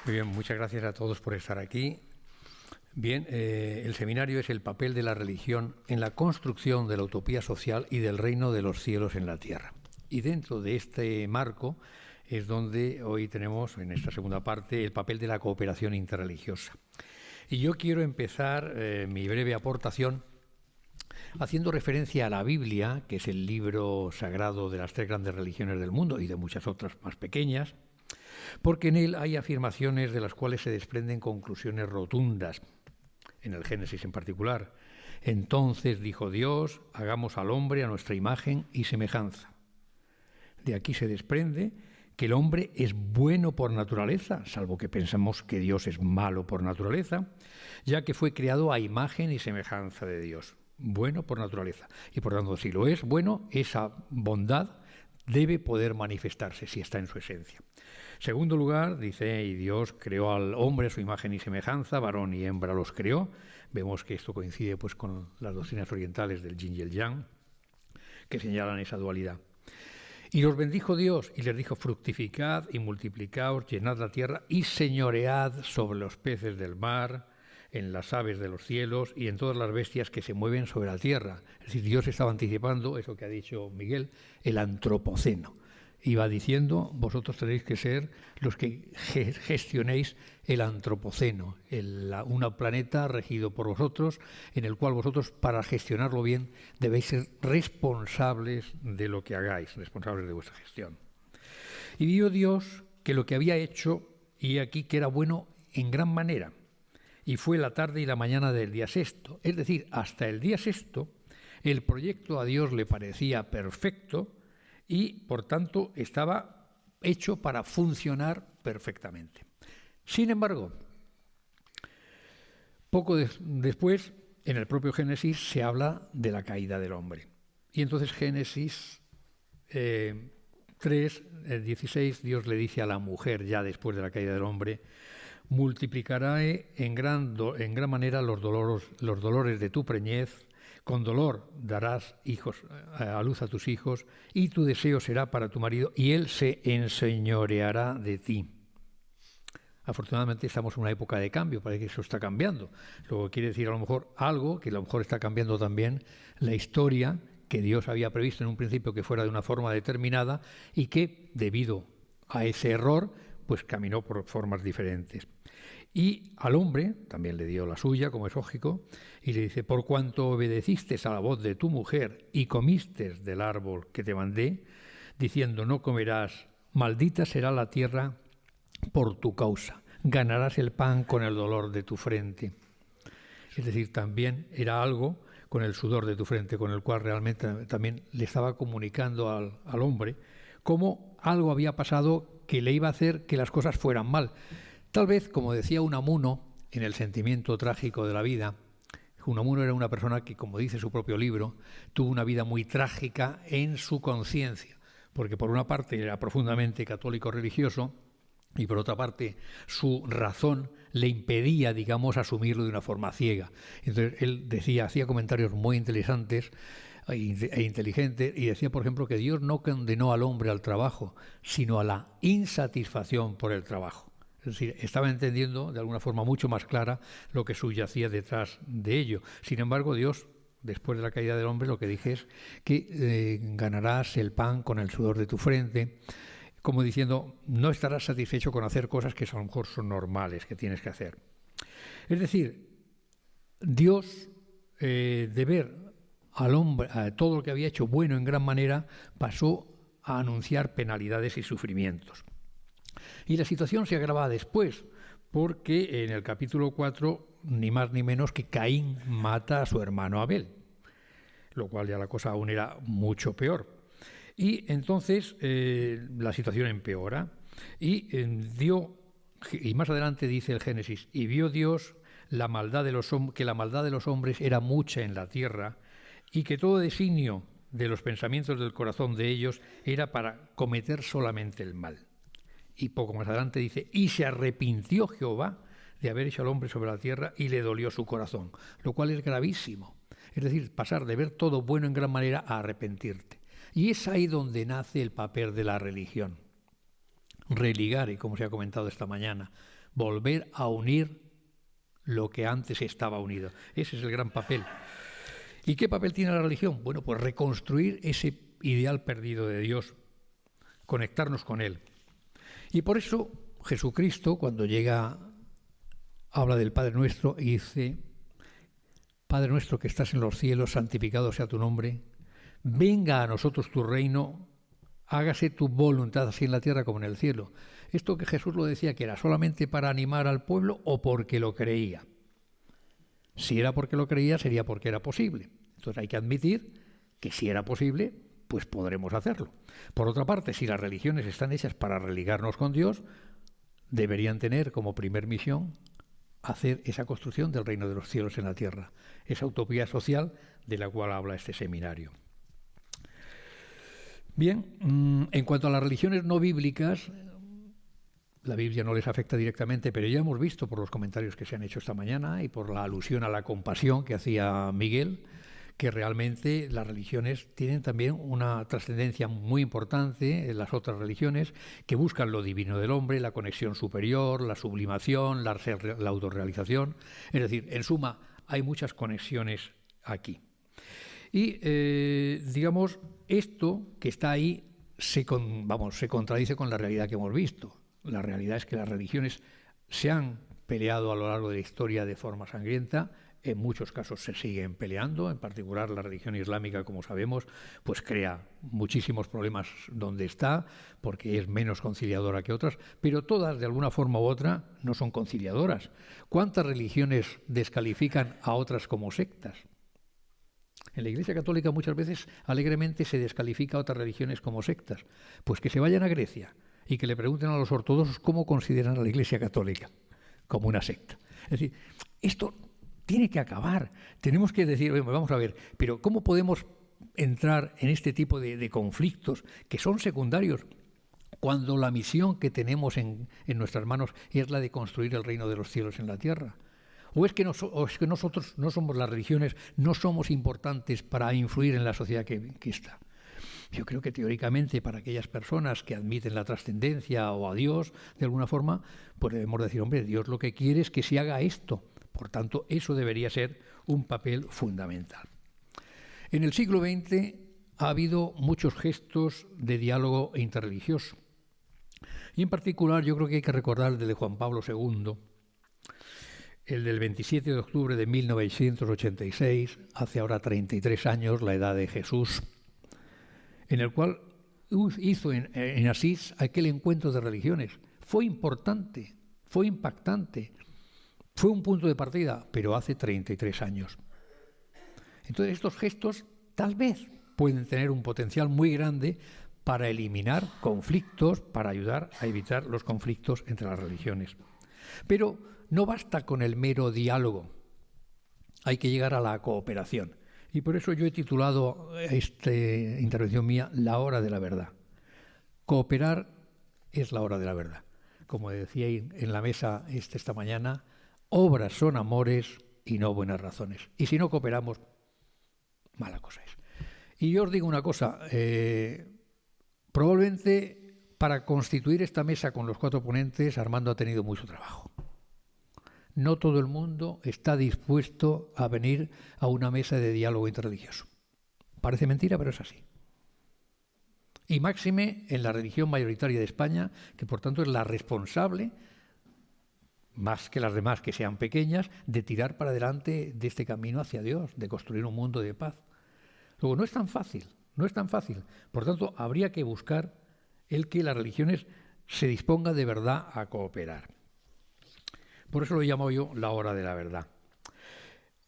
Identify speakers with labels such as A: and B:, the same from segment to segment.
A: Muy bien, muchas gracias a todos por estar aquí. Bien, el seminario es el papel de la religión en la construcción de la utopía social y del reino de los cielos en la tierra. Y dentro de este marco es donde hoy tenemos, en esta segunda parte, el papel de la cooperación interreligiosa. Y yo quiero empezar mi breve aportación haciendo referencia a la Biblia, que es el libro sagrado de las tres grandes religiones del mundo y de muchas otras más pequeñas, porque en él hay afirmaciones de las cuales se desprenden conclusiones rotundas, en el Génesis en particular. Entonces dijo Dios, hagamos al hombre a nuestra imagen y semejanza. De aquí se desprende que el hombre es bueno por naturaleza, salvo que pensamos que Dios es malo por naturaleza, ya que fue creado a imagen y semejanza de Dios. Bueno por naturaleza. Y por tanto, si lo es bueno, esa bondad debe poder manifestarse si está en su esencia. Segundo lugar, dice, y Dios creó al hombre a su imagen y semejanza, varón y hembra los creó. Vemos que esto coincide pues con las doctrinas orientales del yin y el yang, que señalan esa dualidad. Y los bendijo Dios y les dijo, fructificad y multiplicaos, llenad la tierra y señoread sobre los peces del mar, en las aves de los cielos y en todas las bestias que se mueven sobre la tierra. Es decir, Dios estaba anticipando eso que ha dicho Miguel, el antropoceno. Iba diciendo, vosotros tenéis que ser los que gestionéis el antropoceno, un planeta regido por vosotros, en el cual vosotros, para gestionarlo bien, debéis ser responsables de lo que hagáis, responsables de vuestra gestión. Y vio Dios que lo que había hecho, y aquí que era bueno en gran manera, y fue la tarde y la mañana del día sexto. Es decir, hasta el día sexto, el proyecto a Dios le parecía perfecto y, por tanto, estaba hecho para funcionar perfectamente. Sin embargo, poco después, en el propio Génesis, se habla de la caída del hombre. Y entonces Génesis 3:16, Dios le dice a la mujer, ya después de la caída del hombre, multiplicará en gran manera los dolores de tu preñez, con dolor darás a luz a tus hijos, y tu deseo será para tu marido, y él se enseñoreará de ti. Afortunadamente estamos en una época de cambio, parece que eso está cambiando. Luego quiere decir a lo mejor algo, que a lo mejor está cambiando también la historia que Dios había previsto en un principio que fuera de una forma determinada y que, debido a ese error, pues caminó por formas diferentes. Y al hombre también le dio la suya, como es lógico, y le dice, por cuanto obedeciste a la voz de tu mujer y comiste del árbol que te mandé, diciendo, no comerás, maldita será la tierra por tu causa, ganarás el pan con el dolor de tu frente. Es decir, también era algo con el sudor de tu frente, con el cual realmente también le estaba comunicando al hombre cómo algo había pasado que le iba a hacer que las cosas fueran mal. Tal vez, como decía Unamuno, en el sentimiento trágico de la vida, Unamuno era una persona que, como dice su propio libro, tuvo una vida muy trágica en su conciencia, porque por una parte era profundamente católico religioso y por otra parte su razón le impedía, digamos, asumirlo de una forma ciega. Entonces él hacía comentarios muy interesantes e inteligentes y decía, por ejemplo, que Dios no condenó al hombre al trabajo, sino a la insatisfacción por el trabajo. Es decir, estaba entendiendo de alguna forma mucho más clara lo que subyacía detrás de ello. Sin embargo, Dios, después de la caída del hombre, lo que dije es que ganarás el pan con el sudor de tu frente, como diciendo, no estarás satisfecho con hacer cosas que a lo mejor son normales, que tienes que hacer. Es decir, Dios, de ver al hombre, a todo lo que había hecho bueno en gran manera, pasó a anunciar penalidades y sufrimientos. Y la situación se agrava después, porque en el capítulo 4, ni más ni menos que Caín mata a su hermano Abel, lo cual ya la cosa aún era mucho peor. Y entonces la situación empeora y más adelante dice el Génesis, y vio Dios que la maldad de los hombres era mucha en la tierra y que todo designio de los pensamientos del corazón de ellos era para cometer solamente el mal. Y poco más adelante dice, y se arrepintió Jehová de haber hecho al hombre sobre la tierra y le dolió su corazón, lo cual es gravísimo. Es decir, pasar de ver todo bueno en gran manera a arrepentirte. Y es ahí donde nace el papel de la religión. Religare, como se ha comentado esta mañana, volver a unir lo que antes estaba unido. Ese es el gran papel. ¿Y qué papel tiene la religión? Bueno, pues reconstruir ese ideal perdido de Dios, conectarnos con Él. Y por eso Jesucristo, cuando llega, habla del Padre Nuestro y dice: Padre nuestro que estás en los cielos, santificado sea tu nombre, venga a nosotros tu reino, hágase tu voluntad así en la tierra como en el cielo. Esto que Jesús lo decía, que era solamente para animar al pueblo o porque lo creía. Si era porque lo creía, sería porque era posible. Entonces hay que admitir que si era posible, pues podremos hacerlo. Por otra parte, si las religiones están hechas para religarnos con Dios, deberían tener como primer misión hacer esa construcción del reino de los cielos en la tierra, esa utopía social de la cual habla este seminario. Bien, en cuanto a las religiones no bíblicas, la Biblia no les afecta directamente, pero ya hemos visto por los comentarios que se han hecho esta mañana y por la alusión a la compasión que hacía Miguel, que realmente las religiones tienen también una trascendencia muy importante en las otras religiones, que buscan lo divino del hombre, la conexión superior, la sublimación, la autorrealización. Es decir, en suma, hay muchas conexiones aquí. Y, digamos, esto que está ahí se contradice con la realidad que hemos visto. La realidad es que las religiones se han peleado a lo largo de la historia de forma sangrienta. En muchos casos se siguen peleando, en particular la religión islámica, como sabemos, pues crea muchísimos problemas donde está, porque es menos conciliadora que otras, pero todas, de alguna forma u otra, no son conciliadoras. ¿Cuántas religiones descalifican a otras como sectas? En la Iglesia Católica muchas veces alegremente se descalifica a otras religiones como sectas. Pues que se vayan a Grecia y que le pregunten a los ortodoxos cómo consideran a la Iglesia Católica como una secta. Es decir, esto tiene que acabar. Tenemos que decir, vamos a ver, pero ¿cómo podemos entrar en este tipo de conflictos que son secundarios cuando la misión que tenemos en nuestras manos es la de construir el reino de los cielos en la tierra? ¿O es que nosotros no somos las religiones, no somos importantes para influir en la sociedad que está? Yo creo que teóricamente para aquellas personas que admiten la trascendencia o a Dios de alguna forma, pues debemos decir, hombre, Dios lo que quiere es que se haga esto. Por tanto, eso debería ser un papel fundamental. En el siglo XX ha habido muchos gestos de diálogo interreligioso. Y en particular yo creo que hay que recordar el de Juan Pablo II, el del 27 de octubre de 1986, hace ahora 33 años, la edad de Jesús, en el cual hizo en Asís aquel encuentro de religiones. Fue importante, fue impactante, fue un punto de partida, pero hace 33 años. Entonces estos gestos tal vez pueden tener un potencial muy grande para eliminar conflictos, para ayudar a evitar los conflictos entre las religiones. Pero no basta con el mero diálogo, hay que llegar a la cooperación. Y por eso yo he titulado esta intervención mía La hora de la verdad. Cooperar es la hora de la verdad. Como decía en la mesa esta mañana, obras son amores y no buenas razones. Y si no cooperamos, mala cosa es. Y yo os digo una cosa, probablemente para constituir esta mesa con los 4 ponentes, Armando ha tenido mucho trabajo. No todo el mundo está dispuesto a venir a una mesa de diálogo interreligioso. Parece mentira, pero es así. Y máxime en la religión mayoritaria de España, que por tanto es la responsable, más que las demás que sean pequeñas, de tirar para adelante de este camino hacia Dios, de construir un mundo de paz. Luego, no es tan fácil. Por tanto, habría que buscar el que las religiones se dispongan de verdad a cooperar. Por eso lo llamo yo la hora de la verdad.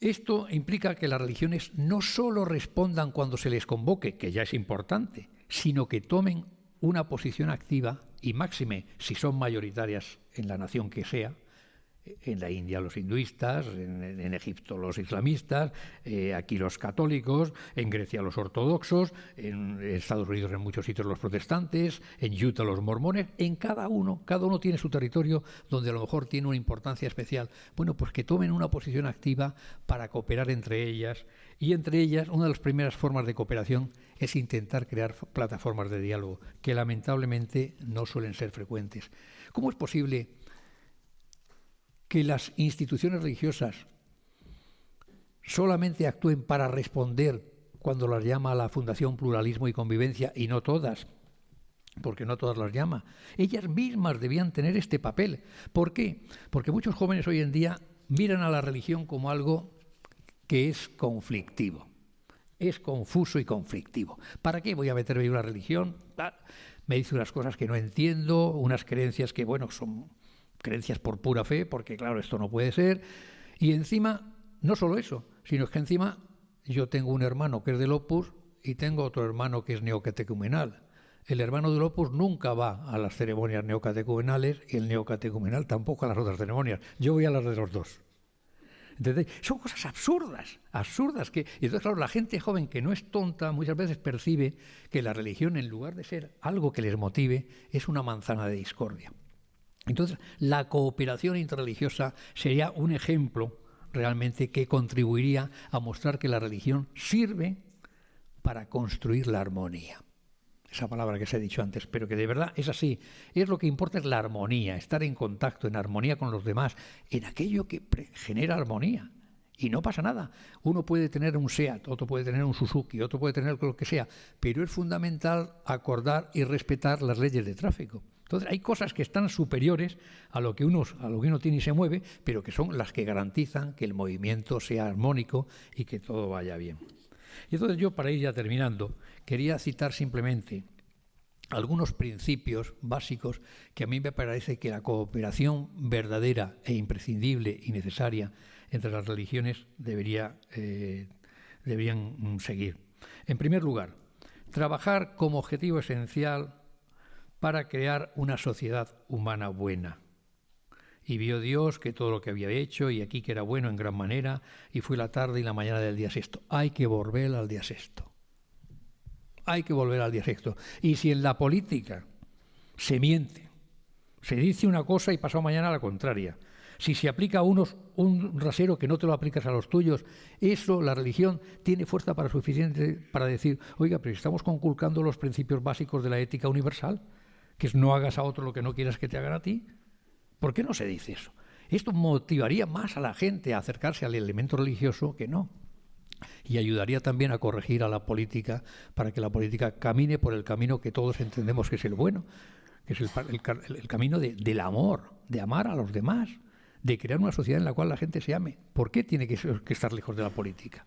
A: Esto implica que las religiones no solo respondan cuando se les convoque, que ya es importante, sino que tomen una posición activa y máxime si son mayoritarias en la nación que sea, en la India los hinduistas, en Egipto los islamistas, aquí los católicos, en Grecia los ortodoxos, en Estados Unidos en muchos sitios los protestantes, en Utah los mormones, en cada uno tiene su territorio donde a lo mejor tiene una importancia especial. Bueno, pues que tomen una posición activa para cooperar entre ellas, y entre ellas una de las primeras formas de cooperación es intentar crear plataformas de diálogo, que lamentablemente no suelen ser frecuentes. ¿Cómo es posible que las instituciones religiosas solamente actúen para responder cuando las llama la Fundación Pluralismo y Convivencia, y no todas, porque no todas las llama. Ellas mismas debían tener este papel. ¿Por qué? Porque muchos jóvenes hoy en día miran a la religión como algo que es conflictivo. Es confuso y conflictivo. ¿Para qué voy a meterme en una religión? Me dice unas cosas que no entiendo, unas creencias que, bueno, son creencias por pura fe, porque claro, esto no puede ser. Y encima, no solo eso, sino que encima yo tengo un hermano que es del Opus y tengo otro hermano que es neocatecumenal. El hermano del Opus nunca va a las ceremonias neocatecumenales y el neocatecumenal tampoco a las otras ceremonias. Yo voy a las de los dos. Entonces, son cosas absurdas que... Y entonces, claro, la gente joven que no es tonta muchas veces percibe que la religión, en lugar de ser algo que les motive, es una manzana de discordia. Entonces, la cooperación interreligiosa sería un ejemplo realmente que contribuiría a mostrar que la religión sirve para construir la armonía. Esa palabra que se ha dicho antes, pero que de verdad es así. Es lo que importa, es la armonía, estar en contacto, en armonía con los demás, en aquello que genera armonía. Y no pasa nada. Uno puede tener un SEAT, otro puede tener un Suzuki, otro puede tener lo que sea, pero es fundamental acordar y respetar las leyes de tráfico. Entonces hay cosas que están superiores a lo que uno tiene y se mueve, pero que son las que garantizan que el movimiento sea armónico y que todo vaya bien. Y entonces yo, para ir ya terminando, quería citar simplemente algunos principios básicos que a mí me parece que la cooperación verdadera e imprescindible y necesaria entre las religiones deberían seguir. En primer lugar, trabajar como objetivo esencial para crear una sociedad humana buena. Y vio Dios que todo lo que había hecho, y aquí que era bueno en gran manera, y fue la tarde y la mañana del día sexto. Hay que volver al día sexto. Hay que volver al día sexto. Y si en la política se miente, se dice una cosa y pasado mañana la contraria, si se aplica a unos un rasero que no te lo aplicas a los tuyos, eso, la religión, tiene fuerza suficiente para decir, oiga, pero estamos conculcando los principios básicos de la ética universal, que es no hagas a otro lo que no quieras que te hagan a ti. ¿Por qué no se dice eso? Esto motivaría más a la gente a acercarse al elemento religioso que no. Y ayudaría también a corregir a la política para que la política camine por el camino que todos entendemos que es el bueno, que es el camino del amor, de amar a los demás, de crear una sociedad en la cual la gente se ame. ¿Por qué tiene que estar lejos de la política?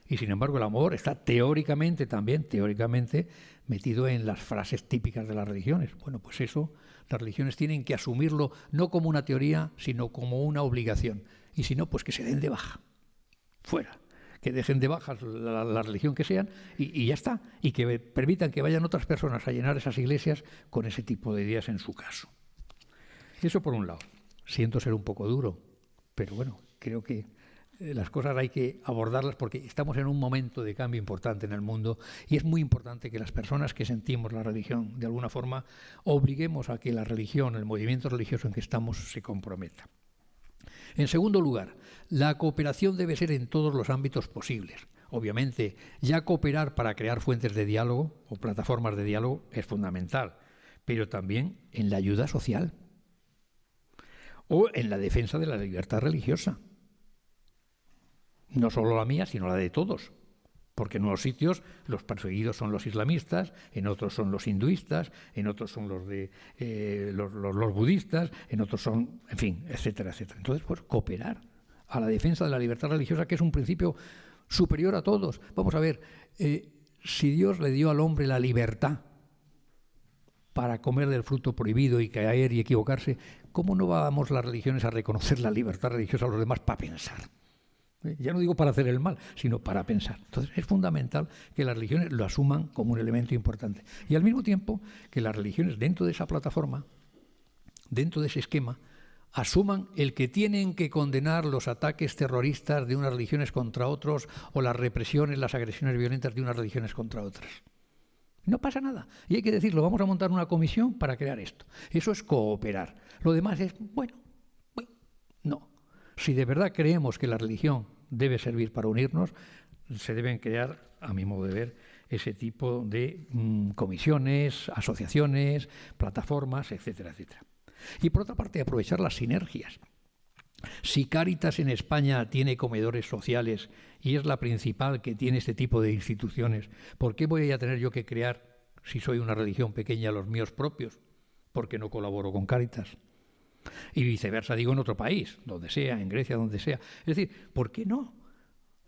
A: Y sin embargo el amor está teóricamente metido en las frases típicas de las religiones. Bueno, pues eso, las religiones tienen que asumirlo no como una teoría, sino como una obligación. Y si no, pues que se den de baja. Fuera. Que dejen de baja la religión que sean y ya está. Y que permitan que vayan otras personas a llenar esas iglesias con ese tipo de ideas en su caso. Eso por un lado. Siento ser un poco duro, pero bueno, creo que las cosas hay que abordarlas porque estamos en un momento de cambio importante en el mundo y es muy importante que las personas que sentimos la religión de alguna forma obliguemos a que la religión, el movimiento religioso en que estamos, se comprometa. En segundo lugar, la cooperación debe ser en todos los ámbitos posibles. Obviamente, ya cooperar para crear fuentes de diálogo o plataformas de diálogo es fundamental, pero también en la ayuda social o en la defensa de la libertad religiosa. No solo la mía, sino la de todos. Porque en unos sitios los perseguidos son los islamistas, en otros son los hinduistas, en otros son los budistas, en otros son, en fin, etcétera, etcétera. Entonces, pues cooperar a la defensa de la libertad religiosa, que es un principio superior a todos. Vamos a ver, si Dios le dio al hombre la libertad para comer del fruto prohibido y caer y equivocarse, ¿cómo no vamos las religiones a reconocer la libertad religiosa a los demás para pensar? Ya no digo para hacer el mal, sino para pensar. Entonces es fundamental que las religiones lo asuman como un elemento importante. Y al mismo tiempo que las religiones dentro de esa plataforma, dentro de ese esquema, asuman el que tienen que condenar los ataques terroristas de unas religiones contra otros o las represiones, las agresiones violentas de unas religiones contra otras. No pasa nada. Y hay que decirlo, vamos a montar una comisión para crear esto. Eso es cooperar. Lo demás es, bueno, no. Si de verdad creemos que la religión debe servir para unirnos, se deben crear, a mi modo de ver, ese tipo de comisiones, asociaciones, plataformas, etcétera, etcétera. Y por otra parte, aprovechar las sinergias. Si Cáritas en España tiene comedores sociales y es la principal que tiene este tipo de instituciones, ¿por qué voy a tener yo que crear, si soy una religión pequeña, los míos propios? Porque no colaboro con Cáritas. Y viceversa, digo, en otro país, donde sea, en Grecia, donde sea. Es decir, ¿por qué no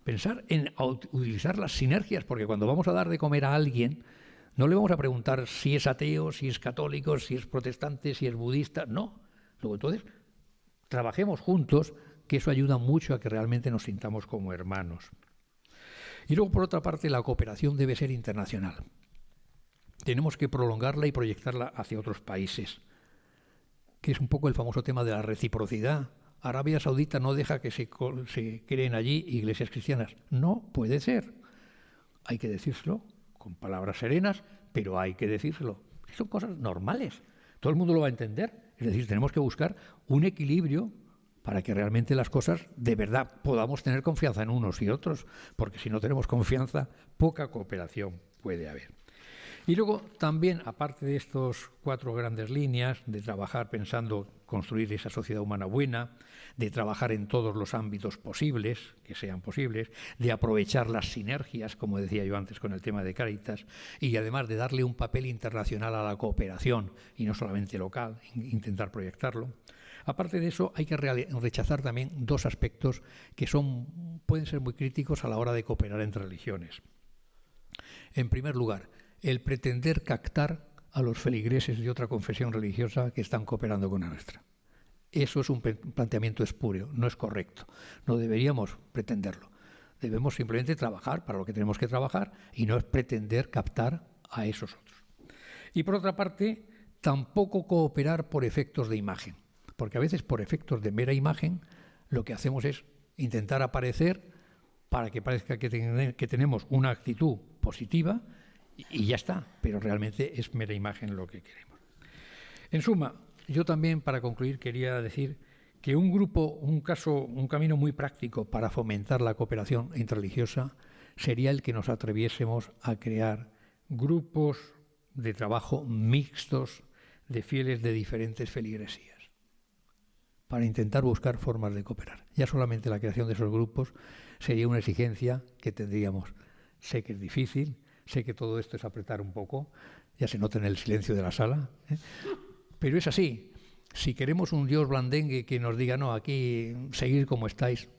A: pensar en utilizar las sinergias? Porque cuando vamos a dar de comer a alguien, no le vamos a preguntar si es ateo, si es católico, si es protestante, si es budista. No. Luego, entonces, trabajemos juntos, que eso ayuda mucho a que realmente nos sintamos como hermanos. Y luego, por otra parte, la cooperación debe ser internacional. Tenemos que prolongarla y proyectarla hacia otros países, que es un poco el famoso tema de la reciprocidad. Arabia Saudita no deja que se creen allí iglesias cristianas. No puede ser. Hay que decírselo con palabras serenas, pero hay que decírselo. Son cosas normales. Todo el mundo lo va a entender. Es decir, tenemos que buscar un equilibrio para que realmente las cosas de verdad podamos tener confianza en unos y otros, porque si no tenemos confianza, poca cooperación puede haber. Y luego también, aparte de estas 4 grandes líneas, de trabajar pensando construir esa sociedad humana buena, de trabajar en todos los ámbitos posibles, que sean posibles, de aprovechar las sinergias, como decía yo antes con el tema de Cáritas, y además de darle un papel internacional a la cooperación, y no solamente local, intentar proyectarlo. Aparte de eso, hay que rechazar también 2 aspectos que pueden ser muy críticos a la hora de cooperar entre religiones. En primer lugar, el pretender captar a los feligreses de otra confesión religiosa que están cooperando con la nuestra. Eso es un planteamiento espúreo, no es correcto. No deberíamos pretenderlo. Debemos simplemente trabajar para lo que tenemos que trabajar y no es pretender captar a esos otros. Y por otra parte, tampoco cooperar por efectos de imagen, porque a veces por efectos de mera imagen lo que hacemos es intentar aparecer para que parezca que tenemos una actitud positiva y ya está, pero realmente es mera imagen lo que queremos. En suma, yo también, para concluir, quería decir que un camino muy práctico para fomentar la cooperación interreligiosa sería el que nos atreviésemos a crear grupos de trabajo mixtos de fieles de diferentes feligresías, para intentar buscar formas de cooperar. Ya solamente la creación de esos grupos sería una exigencia que tendríamos. Sé que es difícil, sé que todo esto es apretar un poco, ya se nota en el silencio de la sala, pero es así. Si queremos un Dios blandengue que nos diga, no, aquí seguir como estáis,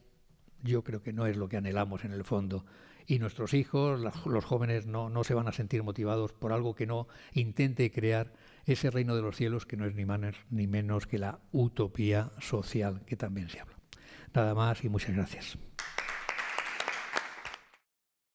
A: yo creo que no es lo que anhelamos en el fondo. Y nuestros hijos, los jóvenes, no se van a sentir motivados por algo que no intente crear ese reino de los cielos, que no es ni más ni menos que la utopía social que también se habla. Nada más y muchas gracias.